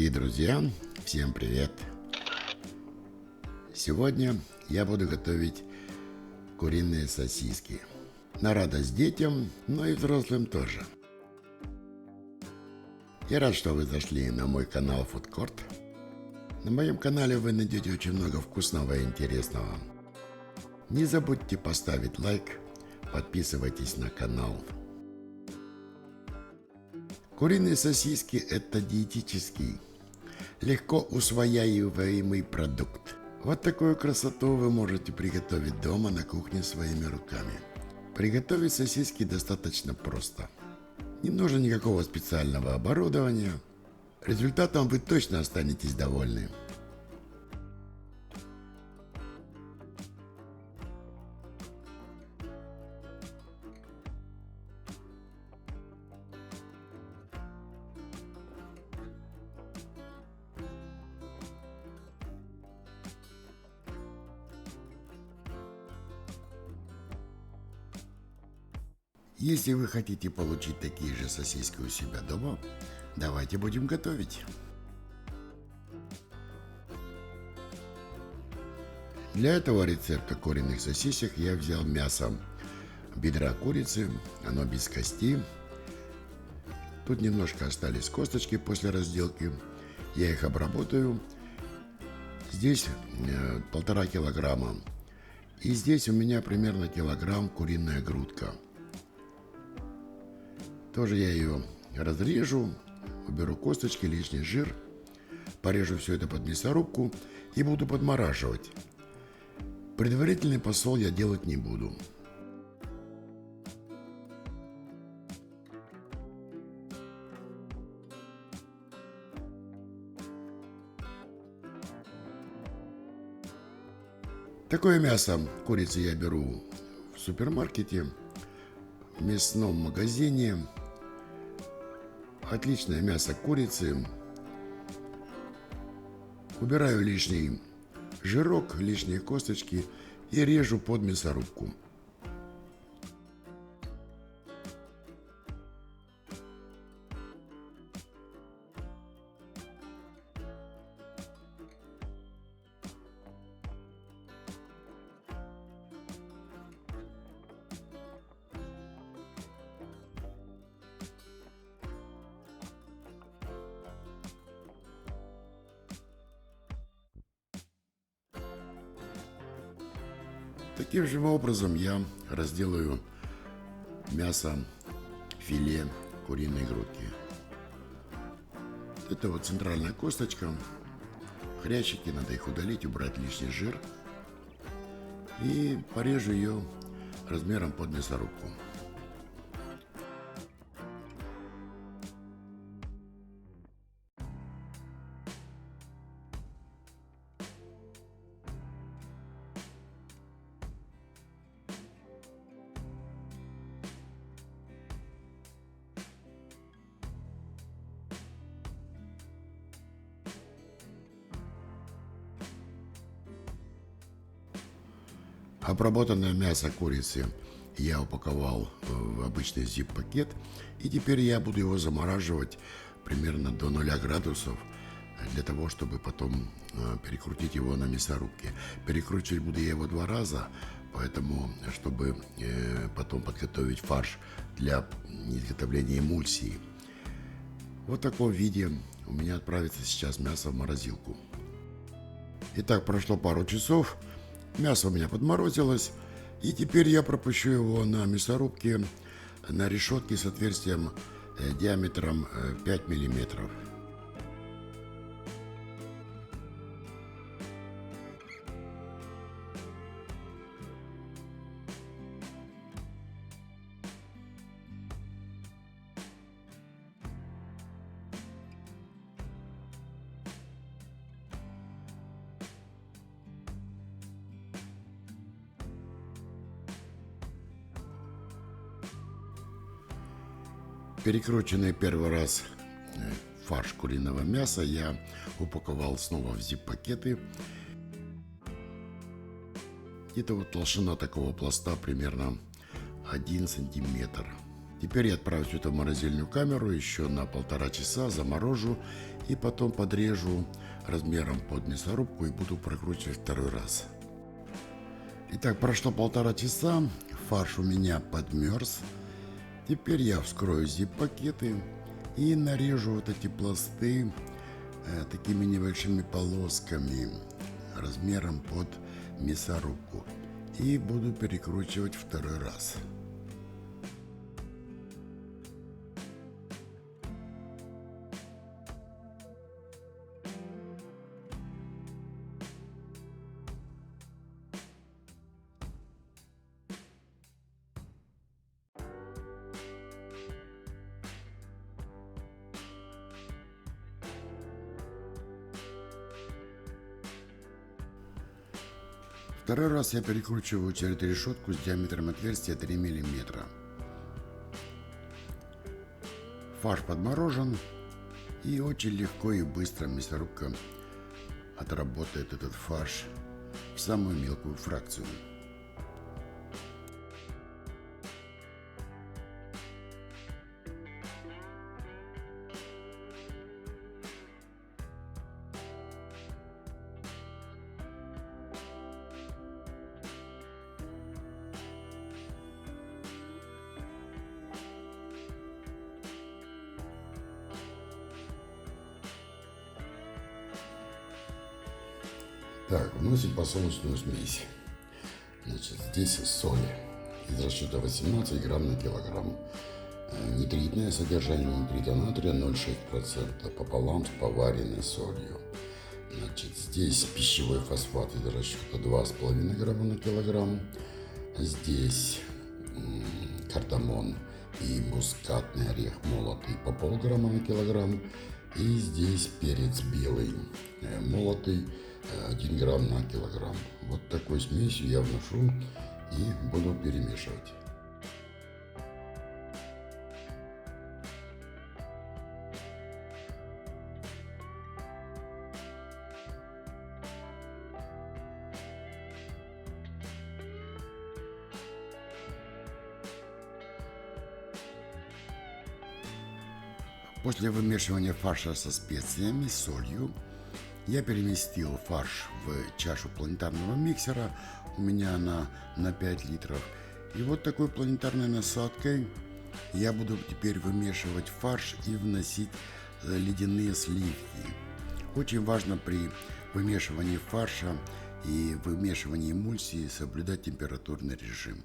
Дорогие друзья, всем привет! Сегодня я буду готовить куриные сосиски. На радость детям, но и взрослым тоже. Я рад, что вы зашли на мой канал Food Court. На моем канале вы найдете очень много вкусного и интересного. Не забудьте поставить лайк, подписывайтесь на канал. Куриные сосиски – это диетический, легко усвояемый продукт. Вот такую красоту вы можете приготовить дома на кухне своими руками. Приготовить сосиски достаточно просто. Не нужно никакого специального оборудования. Результатом вы точно останетесь довольны. Если вы хотите получить такие же сосиски у себя дома, давайте будем готовить. Для этого рецепта куриных сосисек я взял мясо бедра курицы, оно без кости. Тут немножко остались косточки после разделки, я их обработаю. Здесь 1,5 килограмма. И здесь у меня примерно килограмм куриная грудка. Тоже я ее разрежу, уберу косточки, лишний жир, порежу все это под мясорубку и буду подмораживать. Предварительный посол я делать не буду. Такое мясо курицы я беру в супермаркете, в мясном магазине. Отличное мясо курицы. Убираю лишний жирок, лишние косточки и режу под мясорубку. Таким же образом я разделаю мясо, филе куриной грудки. Это вот центральная косточка. Хрящики, надо их удалить, убрать лишний жир. И порежу ее размером под мясорубку. Обработанное мясо курицы я упаковал в обычный зип-пакет. И теперь я буду его замораживать примерно до 0 градусов, для того, чтобы потом перекрутить его на мясорубке. Перекручивать буду я его 2 раза, поэтому, чтобы потом подготовить фарш для изготовления эмульсии. Вот в таком виде у меня отправится сейчас мясо в морозилку. Итак, прошло пару часов. Мясо у меня подморозилось, и теперь я пропущу его на мясорубке на решетке с отверстием диаметром 5 миллиметров. Перекрученный первый раз фарш куриного мяса я упаковал снова в зип-пакеты. Где-то вот толщина такого пласта примерно 1 сантиметр. Теперь я отправлю все это в морозильную камеру еще на 1,5 часа, заморожу и потом подрежу размером под мясорубку и буду прокручивать второй раз. Итак, прошло 1,5 часа, фарш у меня подмерз. Теперь я вскрою зип-пакеты и нарежу вот эти пласты такими небольшими полосками размером под мясорубку. И буду перекручивать второй раз. Второй раз я перекручиваю через решетку с диаметром отверстия 3 мм. Фарш подморожен, и очень легко и быстро мясорубка отработает этот фарш в самую мелкую фракцию. Так, вносим подсолнечную смесь. Значит, здесь соль из расчета 18 грамм на килограмм. Нитритное содержание нитрита натрия 0,6% пополам с поваренной солью. Значит, здесь пищевой фосфат из расчета 2,5 грамма на килограмм. Здесь кардамон и мускатный орех молотый по полграмма на килограмм. И здесь перец белый молотый 1 грамм на килограмм. Вот такой смесью я вношу и буду перемешивать. После вымешивания фарша со специями, солью, я переместил фарш в чашу планетарного миксера. У меня она на 5 литров. И вот такой планетарной насадкой я буду теперь вымешивать фарш и вносить ледяные сливки. Очень важно при вымешивании фарша и вымешивании эмульсии соблюдать температурный режим.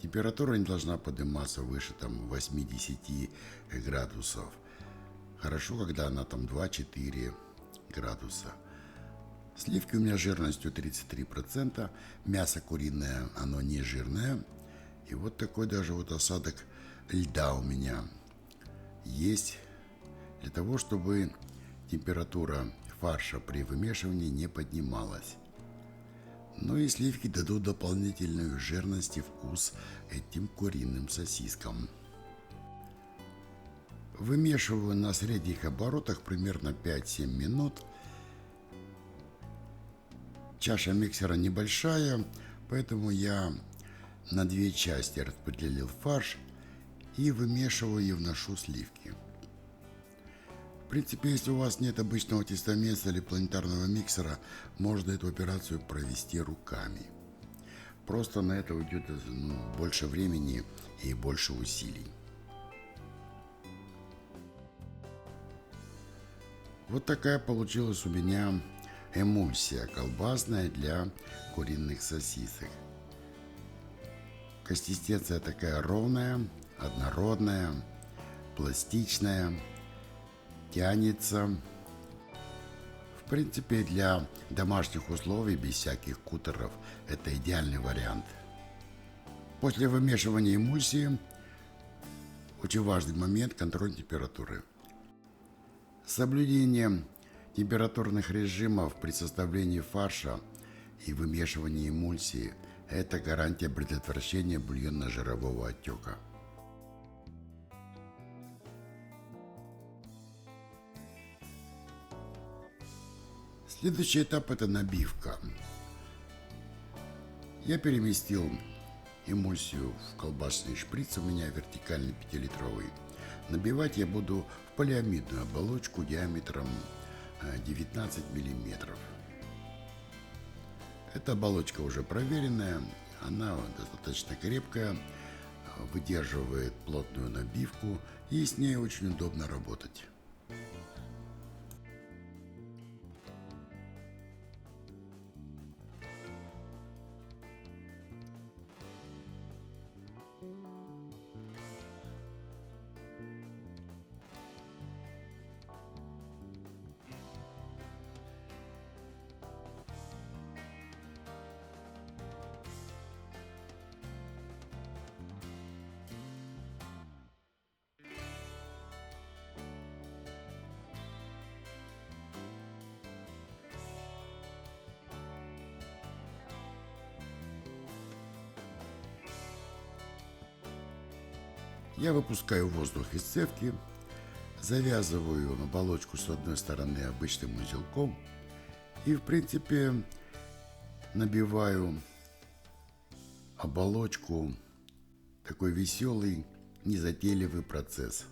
Температура не должна подниматься выше 80 градусов. Хорошо, когда она 2-4 градуса. Сливки у меня жирностью 33%. Мясо куриное, оно не жирное. И вот такой даже вот осадок льда у меня есть. Для того, чтобы температура фарша при вымешивании не поднималась. Ну и сливки дадут дополнительную жирность и вкус этим куриным сосискам. Вымешиваю на средних оборотах примерно 5-7 минут. Чаша миксера небольшая, поэтому я на 2 части распределил фарш и вымешиваю и вношу сливки. В принципе, если у вас нет обычного тестомеса или планетарного миксера, можно эту операцию провести руками. Просто на это уйдет больше времени и больше усилий. Вот такая получилась у меня эмульсия колбасная для куриных сосисок. Консистенция такая ровная, однородная, пластичная, тянется. В принципе, для домашних условий без всяких кутеров это идеальный вариант. После вымешивания эмульсии очень важный момент — контроль температуры. Соблюдение температурных режимов при составлении фарша и вымешивании эмульсии – это гарантия предотвращения бульонно-жирового отека. Следующий этап – это набивка. Я переместил эмульсию в колбасный шприц, у меня вертикальный 5-литровый. Набивать я буду в полиамидную оболочку диаметром 19 миллиметров. Эта оболочка уже проверенная, она достаточно крепкая, выдерживает плотную набивку и с ней очень удобно работать. Я выпускаю воздух из цевки, завязываю оболочку с одной стороны обычным узелком и, в принципе, набиваю оболочку. Такой веселый, незатейливый процесс.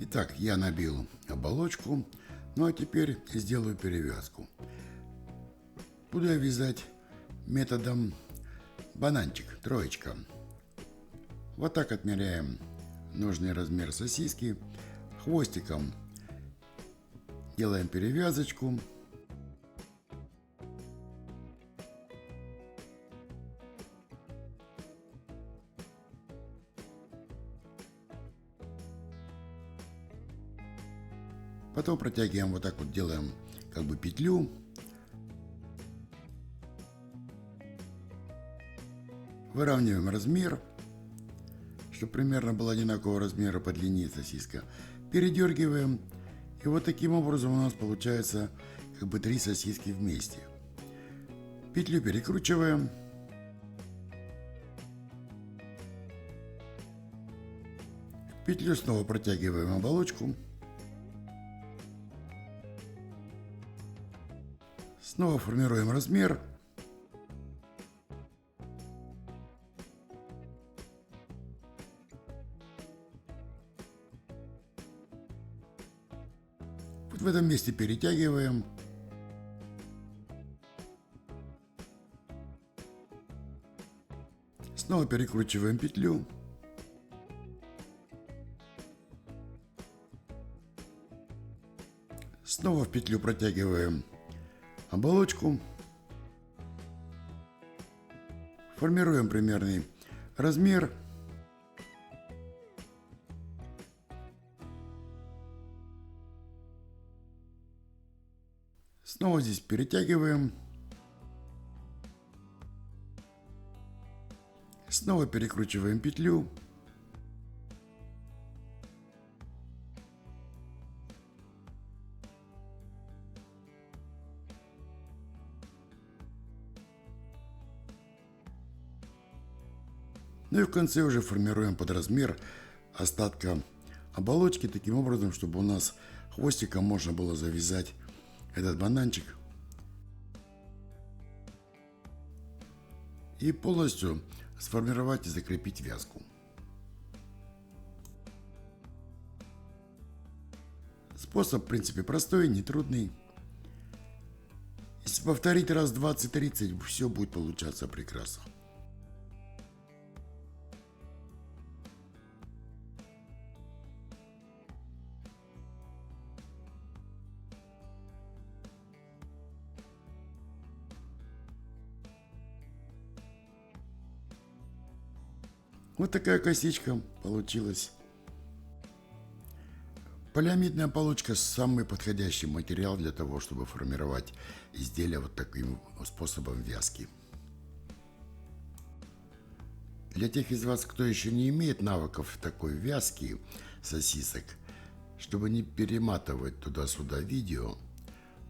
Итак, я набил оболочку, ну а теперь сделаю перевязку. Буду я вязать методом бананчик, троечка. Вот так отмеряем нужный размер сосиски, хвостиком делаем перевязочку. Потом протягиваем, вот так вот делаем как бы петлю. Выравниваем размер, чтобы примерно был одинакового размера по длине сосиска. Передергиваем. И вот таким образом у нас получается как бы 3 сосиски вместе. Петлю перекручиваем. В петлю снова протягиваем оболочку. Снова формируем размер. Вот в этом месте перетягиваем. Снова перекручиваем петлю. Снова в петлю протягиваем оболочку. Формируем примерный размер. Снова здесь перетягиваем. Снова перекручиваем петлю. Ну и в конце уже формируем под размер остатка оболочки, таким образом, чтобы у нас хвостиком можно было завязать этот бананчик и полностью сформировать и закрепить вязку. Способ, в принципе, простой, нетрудный. Если повторить раз 20-30, все будет получаться прекрасно. Вот такая косичка получилась. Полиамидная получка – самый подходящий материал для того, чтобы формировать изделия вот таким способом вязки. Для тех из вас, кто еще не имеет навыков такой вязки сосисок, чтобы не перематывать туда-сюда видео,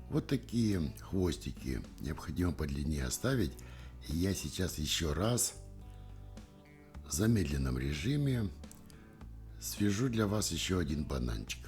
вот такие хвостики необходимо по длине оставить. И я сейчас еще раз в замедленном режиме свяжу для вас еще один бананчик.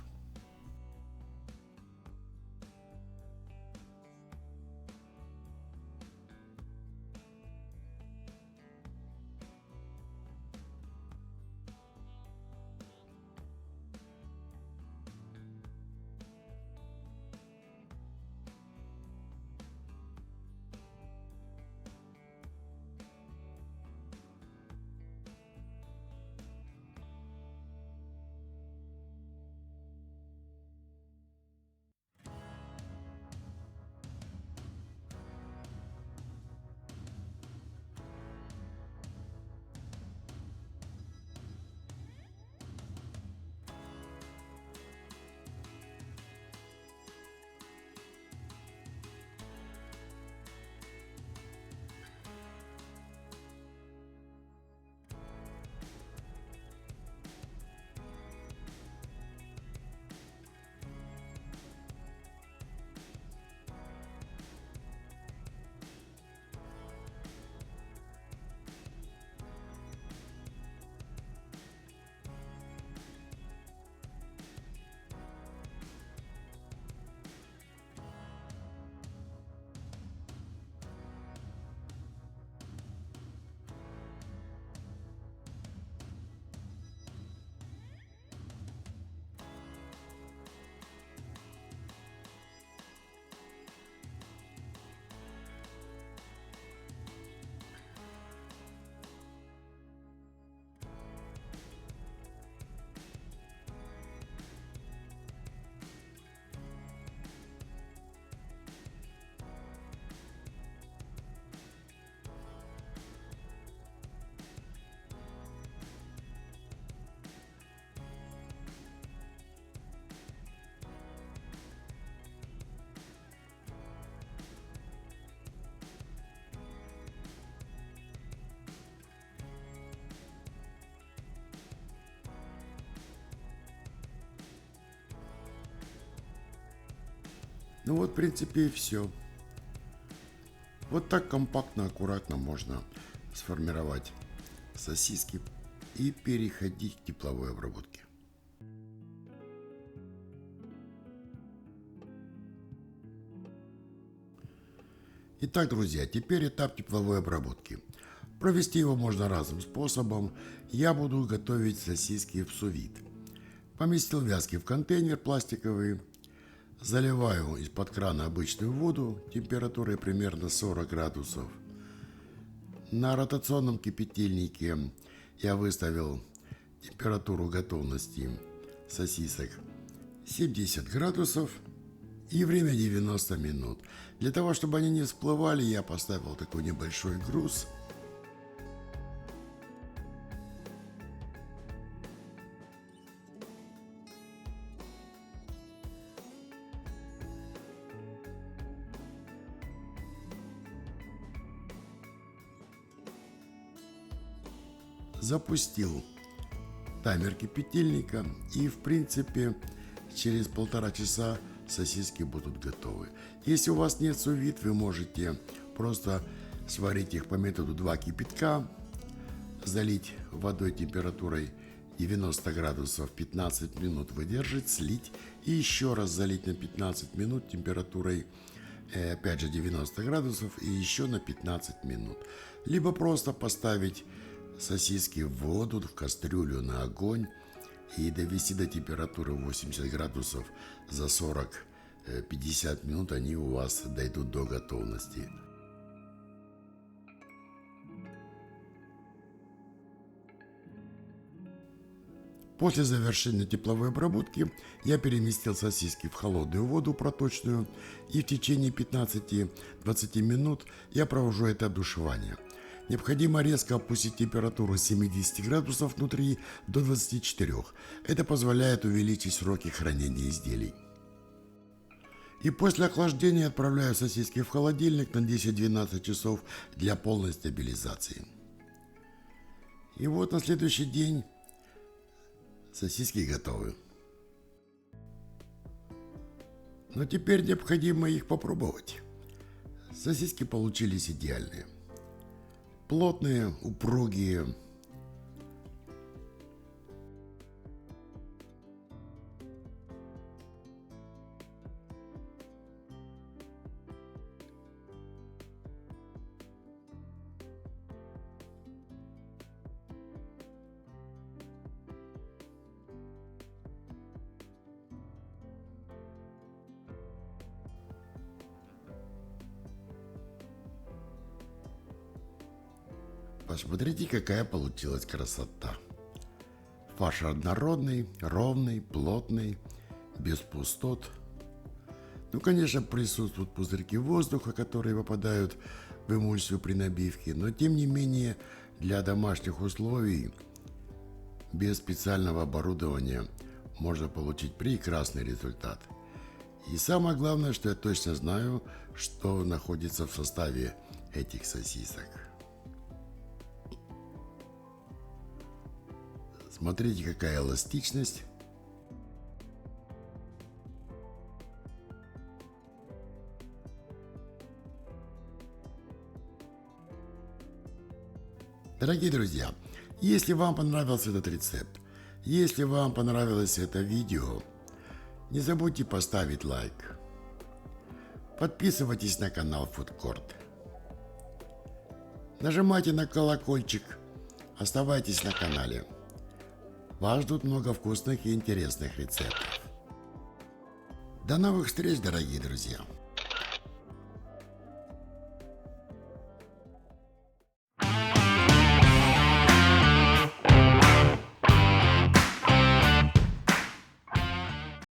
Ну вот, в принципе, и все. Вот так компактно, аккуратно можно сформировать сосиски и переходить к тепловой обработке. Итак, друзья, теперь этап тепловой обработки. Провести его можно разным способом. Я буду готовить сосиски в су-вид. Поместил вязки в контейнер пластиковый. Заливаю из-под крана обычную воду температурой примерно 40 градусов. На ротационном кипятильнике я выставил температуру готовности сосисок 70 градусов и время 90 минут. Для того, чтобы они не всплывали, я поставил такой небольшой груз. Запустил таймер кипятильника, и в принципе через 1,5 часа сосиски будут готовы. Если у вас нет су-вид, вы можете просто сварить их по методу 2 кипятка, залить водой температурой 90 градусов, 15 минут выдержать, слить и еще раз залить на 15 минут температурой опять же 90 градусов и еще на 15 минут. Либо просто поставить сосиски в воду, в кастрюлю на огонь и довести до температуры 80 градусов за 40-50 минут они у вас дойдут до готовности. После завершения тепловой обработки я переместил сосиски в холодную воду проточную, и в течение 15-20 минут я провожу это душевание. Необходимо резко опустить температуру с 70 градусов внутри до 24. Это позволяет увеличить сроки хранения изделий. И после охлаждения отправляю сосиски в холодильник на 10-12 часов для полной стабилизации. И вот на следующий день сосиски готовы. Но теперь необходимо их попробовать. Сосиски получились идеальные. Плотные, упругие. Посмотрите, какая получилась красота. Фарш однородный, ровный, плотный, без пустот. Ну, конечно, присутствуют пузырьки воздуха, которые попадают в эмульсию при набивке, но тем не менее для домашних условий без специального оборудования можно получить прекрасный результат. И самое главное, что я точно знаю, что находится в составе этих сосисок. Смотрите, какая эластичность. Дорогие друзья, если вам понравился этот рецепт, если вам понравилось это видео, не забудьте поставить лайк. Подписывайтесь на канал Food Court. Нажимайте на колокольчик. Оставайтесь на канале. Вас ждут много вкусных и интересных рецептов. До новых встреч, дорогие друзья!